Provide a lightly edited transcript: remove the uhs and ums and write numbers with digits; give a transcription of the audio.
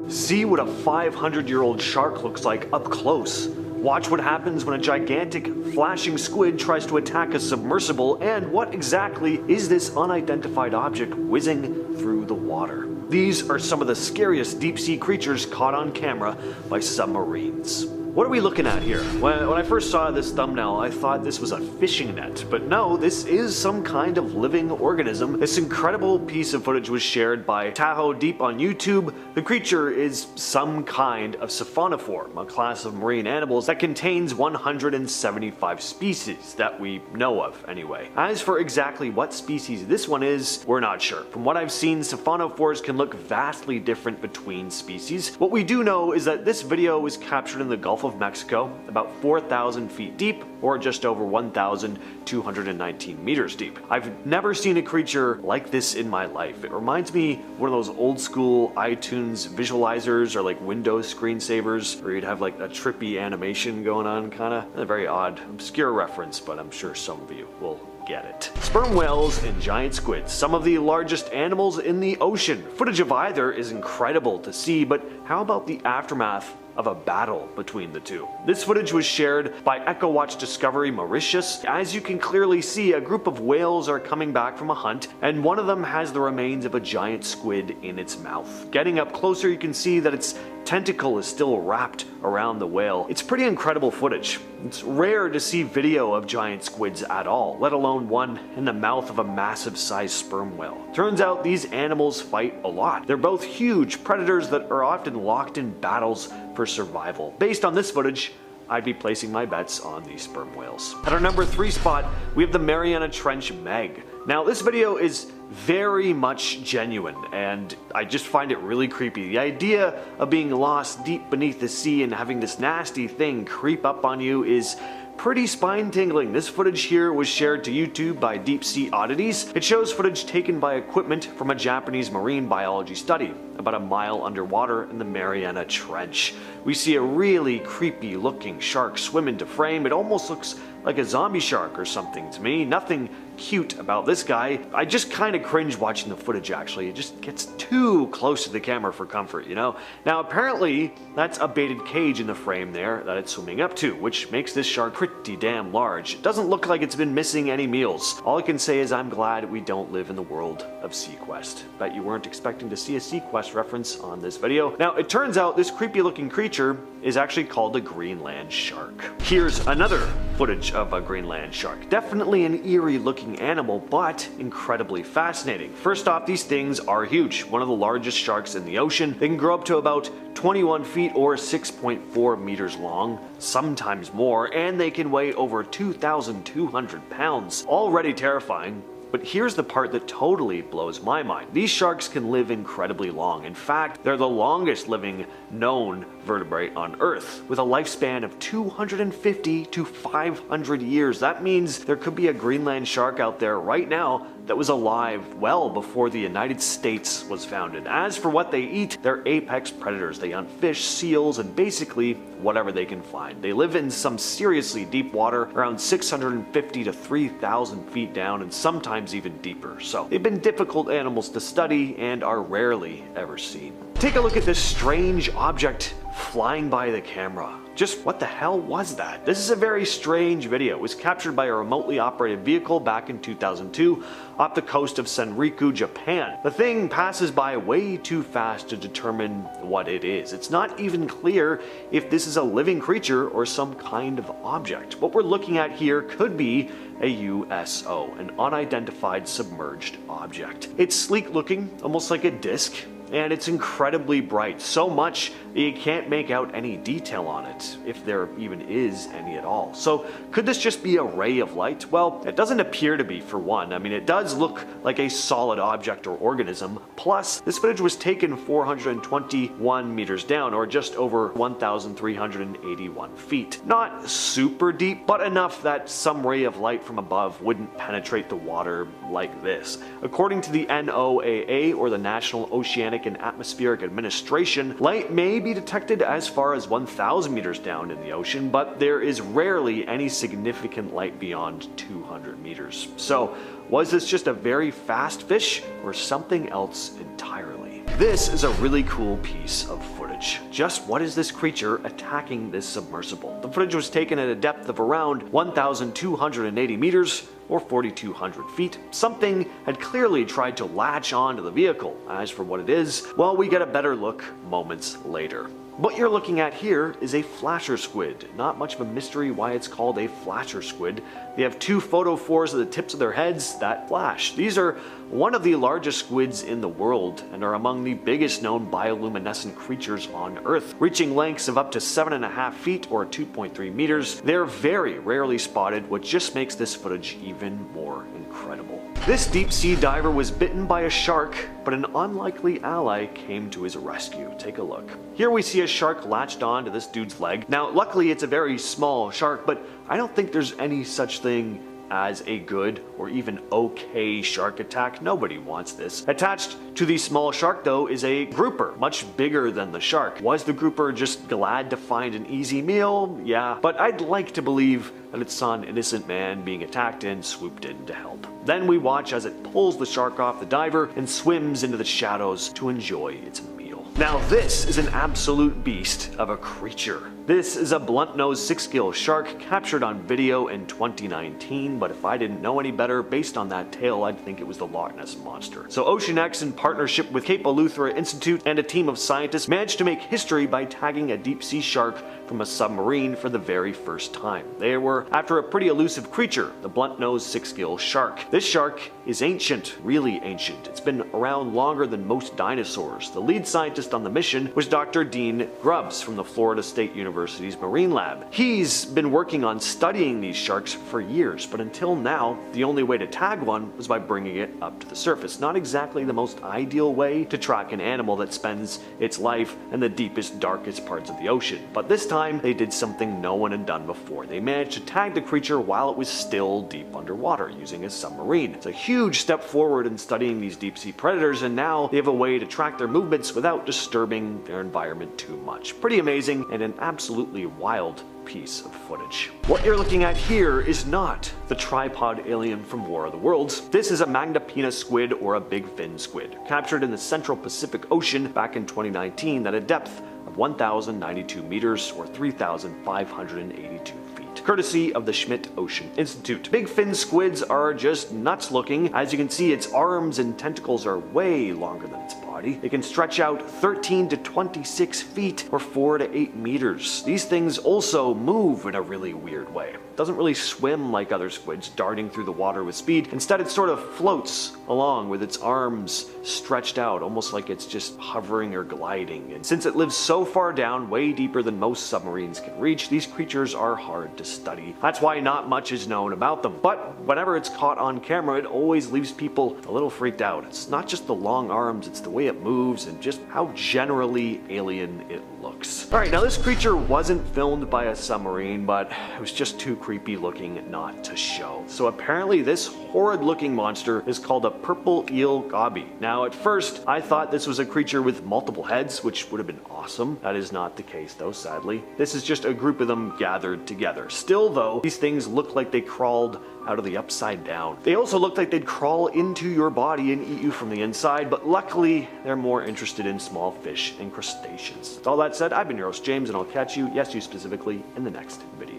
See what a 500-year-old shark looks like up close. Watch what happens when a gigantic flashing squid tries to attack a submersible, and what exactly is this unidentified object whizzing through the water. These are some of the scariest deep-sea creatures caught on camera by submarines. What are we looking at here? When I first saw this thumbnail, I thought this was a fishing net, but no, this is some kind of living organism. This incredible piece of footage was shared by Tahoe Deep on YouTube. The creature is some kind of siphonophore, a class of marine animals that contains 175 species that we know of anyway. As for exactly what species this one is, we're not sure. From what I've seen, siphonophores can look vastly different between species. What we do know is that this video was captured in the Gulf of Mexico, about 4,000 feet deep, or just over 1,219 meters deep. I've never seen a creature like this in my life. It reminds me of one of those old school iTunes visualizers or like Windows screensavers where you'd have like a trippy animation going on, kinda. A very odd, obscure reference, but I'm sure some of you will get it. Sperm whales and giant squids, some of the largest animals in the ocean. Footage of either is incredible to see, but how about the aftermath of a battle between the two? This footage was shared by EcoWatch Discovery Mauritius. As you can clearly see, a group of whales are coming back from a hunt, and one of them has the remains of a giant squid in its mouth. Getting up closer, you can see that its tentacle is still wrapped around the whale. It's pretty incredible footage. It's rare to see video of giant squids at all, let alone one in the mouth of a massive sized sperm whale. Turns out these animals fight a lot. They're both huge predators that are often locked in battles for survival. Based on this footage, I'd be placing my bets on these sperm whales. At our number 3 spot, we have the Mariana Trench Meg. Now this video is very much genuine, and I just find it really creepy. The idea of being lost deep beneath the sea and having this nasty thing creep up on you is pretty spine-tingling. This footage here was shared to YouTube by Deep Sea Oddities. It shows footage taken by equipment from a Japanese marine biology study about a mile underwater in the Mariana Trench. We see a really creepy looking shark swim into frame. It almost looks like a zombie shark or something to me. Nothing cute about this guy. I just kind of cringe watching the footage actually. It just gets too close to the camera for comfort, you know? Now apparently that's a baited cage in the frame there that it's swimming up to, which makes this shark pretty damn large. It doesn't look like it's been missing any meals. All I can say is I'm glad we don't live in the world of SeaQuest. Bet you weren't expecting to see a SeaQuest reference on this video. Now it turns out this creepy looking creature is actually called a Greenland shark. Here's another footage of a Greenland shark. Definitely an eerie looking animal, but incredibly fascinating. First off, these things are huge. One of the largest sharks in the ocean. They can grow up to about 21 feet or 6.4 meters long, sometimes more, and they can weigh over 2,200 pounds. Already terrifying. But here's the part that totally blows my mind. These sharks can live incredibly long. In fact, they're the longest living known vertebrate on Earth, with a lifespan of 250 to 500 years. That means there could be a Greenland shark out there right now that was alive well before the United States was founded. As for what they eat, they're apex predators. They hunt fish, seals, and basically whatever they can find. They live in some seriously deep water, around 650 to 3,000 feet down, and sometimes even deeper. So they've been difficult animals to study and are rarely ever seen. Take a look at this strange object flying by the camera. Just what the hell was that? This is a very strange video. It was captured by a remotely operated vehicle back in 2002 off the coast of Senriku, Japan. The thing passes by way too fast to determine what it is. It's not even clear if this is a living creature or some kind of object. What we're looking at here could be a USO, an unidentified submerged object. It's sleek looking, almost like a disc, and it's incredibly bright, so much that you can't make out any detail on it, if there even is any at all. So could this just be a ray of light? Well, it doesn't appear to be, for one. I mean, it does look like a solid object or organism. Plus, this footage was taken 421 meters down, or just over 1,381 feet. Not super deep, but enough that some ray of light from above wouldn't penetrate the water like this. According to the NOAA, or the National Oceanic and Atmospheric Administration, light may be detected as far as 1,000 meters down in the ocean, but there is rarely any significant light beyond 200 meters. So, was this just a very fast fish or something else entirely? This is a really cool piece of footage. Just what is this creature attacking this submersible? The footage was taken at a depth of around 1,280 meters or 4,200 feet. Something had clearly tried to latch onto the vehicle. As for what it is, well, we get a better look moments later. What you're looking at here is a flasher squid. Not much of a mystery why it's called a flasher squid. They have two photophores at the tips of their heads that flash. These are one of the largest squids in the world and are among the biggest known bioluminescent creatures on Earth, reaching lengths of up to 7.5 feet or 2.3 meters. They're very rarely spotted, which just makes this footage even more incredible. This deep sea diver was bitten by a shark, but an unlikely ally came to his rescue. Take a look. Here we see a shark latched on to this dude's leg. Now, luckily it's a very small shark, but I don't think there's any such thing as a good or even okay shark attack. Nobody wants this. Attached to the small shark though is a grouper, much bigger than the shark. Was the grouper just glad to find an easy meal? Yeah, but I'd like to believe that it saw an innocent man being attacked and swooped in to help. Then we watch as it pulls the shark off the diver and swims into the shadows to enjoy its meal. Now this is an absolute beast of a creature. This is a blunt-nosed 6-gill shark captured on video in 2019, but if I didn't know any better, based on that tail, I'd think it was the Loch Ness Monster. So OceanX, in partnership with Cape Eleuthera Institute and a team of scientists, managed to make history by tagging a deep-sea shark from a submarine for the very first time. They were after a pretty elusive creature, the blunt-nosed 6-gill shark. This shark is ancient, really ancient. It's been around longer than most dinosaurs. The lead scientist on the mission was Dr. Dean Grubbs from the Florida State University's Marine Lab. He's been working on studying these sharks for years, but until now, the only way to tag one was by bringing it up to the surface. Not exactly the most ideal way to track an animal that spends its life in the deepest, darkest parts of the ocean. But this time, they did something no one had done before. They managed to tag the creature while it was still deep underwater using a submarine. It's a huge step forward in studying these deep-sea predators, and now they have a way to track their movements without disturbing their environment too much. Pretty amazing and an absolutely wild piece of footage. What you're looking at here is not the tripod alien from War of the Worlds. This is a Magnapina squid, or a big fin squid, captured in the Central Pacific Ocean back in 2019 at a depth of 1,092 meters or 3,582 feet, courtesy of the Schmidt Ocean Institute. Big fin squids are just nuts looking. As you can see, its arms and tentacles are way longer than its body. They can stretch out 13 to 26 feet or 4 to 8 meters. These things also move in a really weird way. It doesn't really swim like other squids, darting through the water with speed. Instead, it sort of floats along with its arms stretched out, almost like it's just hovering or gliding. And since it lives so far down, way deeper than most submarines can reach, these creatures are hard to study. That's why not much is known about them. But whenever it's caught on camera, it always leaves people a little freaked out. It's not just the long arms, it's the way it moves and just how generally alien it looks. Alright, now this creature wasn't filmed by a submarine, but it was just too creepy looking not to show. So apparently this horrid looking monster is called a purple eel gobby. Now at first I thought this was a creature with multiple heads, which would have been awesome. That is not the case though, sadly. This is just a group of them gathered together. Still though, these things look like they crawled out of the upside down. They also look like they'd crawl into your body and eat you from the inside, but luckily they're more interested in small fish and crustaceans. With all that said, I've been your host James, and I'll catch you, yes you specifically, in the next video.